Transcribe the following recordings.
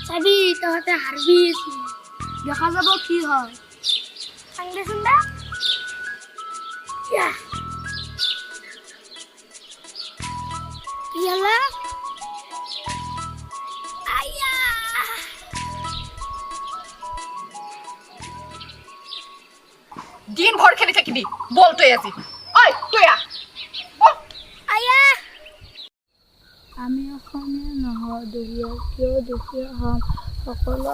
চাবি তহঁতে হাৰবি দেখা যাব কি হয় সাংদেচোন দা কি হলা আয়া দিন ভৰ খেলি থাকিবি বল তই আজি ঐ তই আয়া আমি অসমীয়া নহয় দুখীয়া কিয় দুখীয়া হম সকলো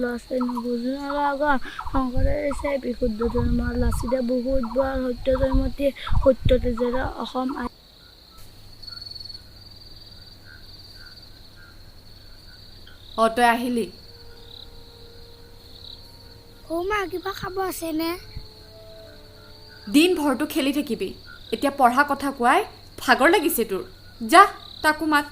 আছে নুবুজো নলগা শংকৰে দিছে বিশুদ্ধ ধৰ্ম লাচিতে বহুত বাৰ সত্য জয়মতী সত্যতে জেৰা অসম তই আহিলি মা কিবা খাব আছেনে দিন ভৰটো খেলি থাকিবি এতিয়া পঢ়া কথা কোৱাই ভাগৰ লাগিছে তোৰ যা তাকো মাত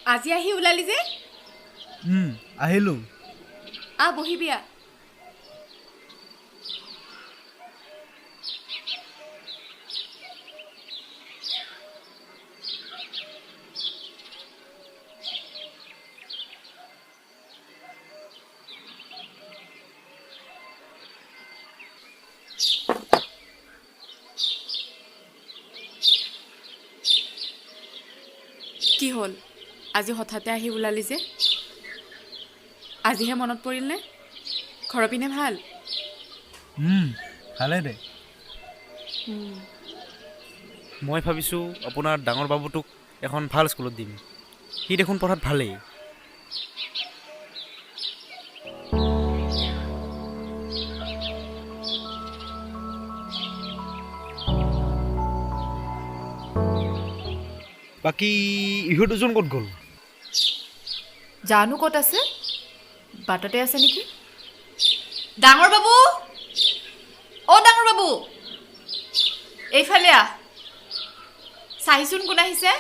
আজি আহি ওলালি যে আহিলো বহিবি কি হ'ল আজি হঠাতে আহি ওলালি যে আজিহে মনত পৰিল নে ঘৰৰ পিনে ভাল ভালে দে মই ভাবিছোঁ আপোনাৰ ডাঙৰ বাবুটোক এখন ভাল স্কুলত দিম সি দেখোন পঢ়াত ভালেই বাকী ইহঁত দুজন ক'ত গ'ল জানো ক'ত আছে বাটতে আছে নেকি ডাঙৰ বাবু ডাঙৰ বাবু এইফালে চাহিচোন কোন আহিছে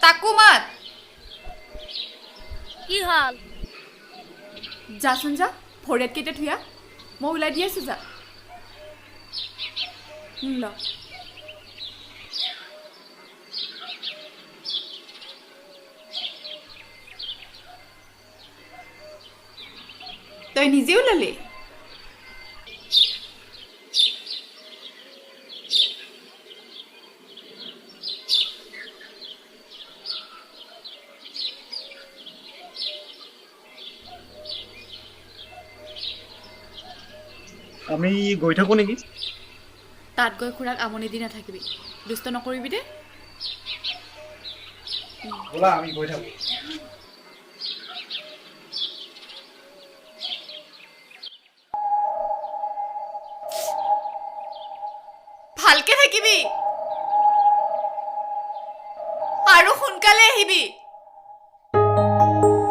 তাকো মাত কি হল যাচোন যা ভৰিয়াত কেইটা থুয়া মই ওলাই দি আছো যা ল তই নিজে ওলালি আমি গৈ থাকোঁ নেকি তাত গৈ খুৰাক আমনি দি নাথাকিবি দুষ্ট নকৰিবি দে ব'লা আমি গৈ থাকোঁ। ভালকে থাকিবি আৰু সোনকালে আহিবি।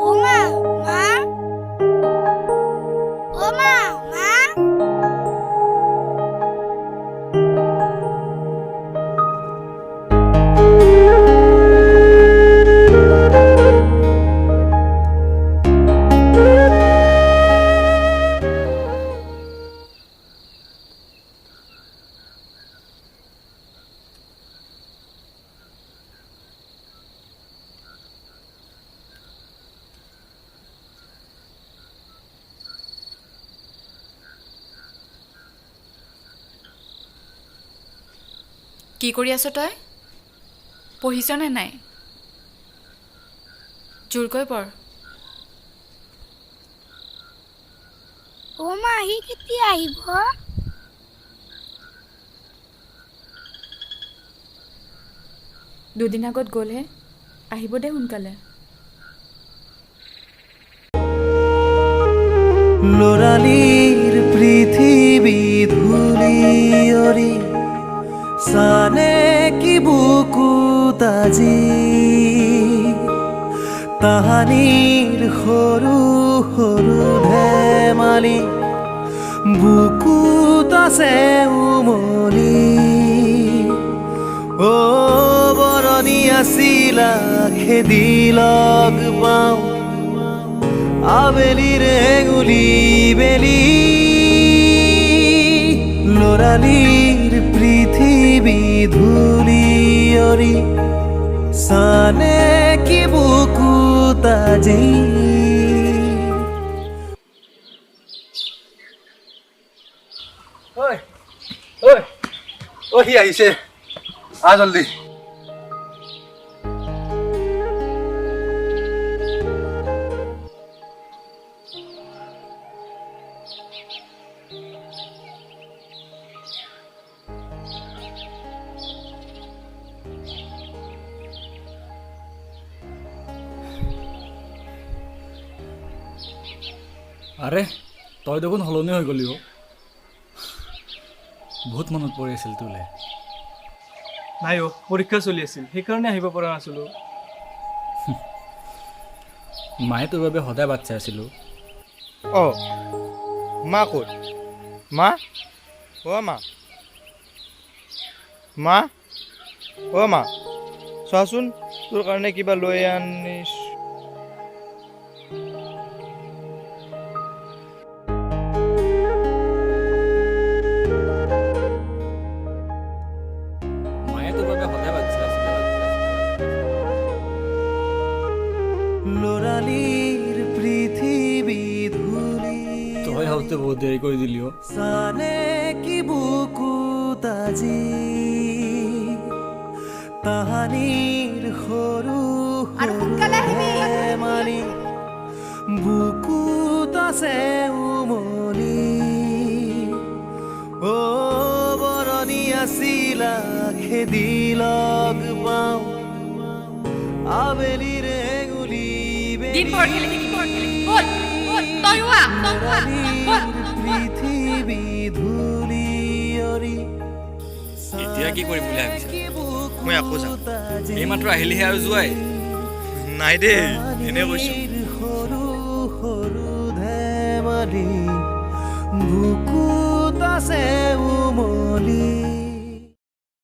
ও মা মা ও মা মা কি কৰি আছ তই? পঢ়িছ নে নাই? জোৰকৈ পঢ়। ও মা আহি কেতিয়া আহিব? দুদিন আগত গ'লহে, আহিব দে সোনকালে। লৰালিৰ পৃথিৱী ধূলিয়ৰি সানে কি বুকুত আজি তাহানিৰ সৰু সৰু ধেমালি বুকুত আছে উমলি অ বৰণি আছিলা খেদি লগ পাওঁ আবেলি ৰেঙুলি বেলি লৰালিৰ পৃথিৱী ধূলিয়ৰি সানে কি বুকুত আজি ঐ ঐ ঐ সি আহিছে আহ জল্দি আৰে তই দেখোন সলনি হৈ গলি বহুত মনত পৰি আছিল তোলে নাই পৰীক্ষা চলি আছিল সেইকাৰণে আহিব পৰা নাছিলোঁ মায়ে তোৰ বাবে সদায় বাট চাই আছিলোঁ অঁ মা ক'ত মা অ' মা মা অ' মা চোৱাচোন তোৰ কাৰণে কিবা লৈ আনিছ মায়ে তোৰ বাবে সদায় বাট চাই আছিলে লৰালিৰ পৃথিৱী ধূলি তই হওঁতে বহুত দেৰি কৰি দিলি সানে কি বুকুত আজি তাহানিৰ সৰু সৰু ধেমালি বুকুত আছে উমলি অ বৰণি আছিলা খেদি লগ পাওঁ আবেলি ৰেঙুলি দিন ভৰ খেলি থাকি বল বল তই হোৱা পৃথিৱী ধূলিয়ৰি এতিয়া কি কৰিম বুলি ভাবিছা মই আকৌ যাম এইমাত্ৰ আহিলেহে আৰু যোৱাই নাই দেই এনে কৈছোঁ সৰু সৰু ধেমালি বুকুত আছে উমলি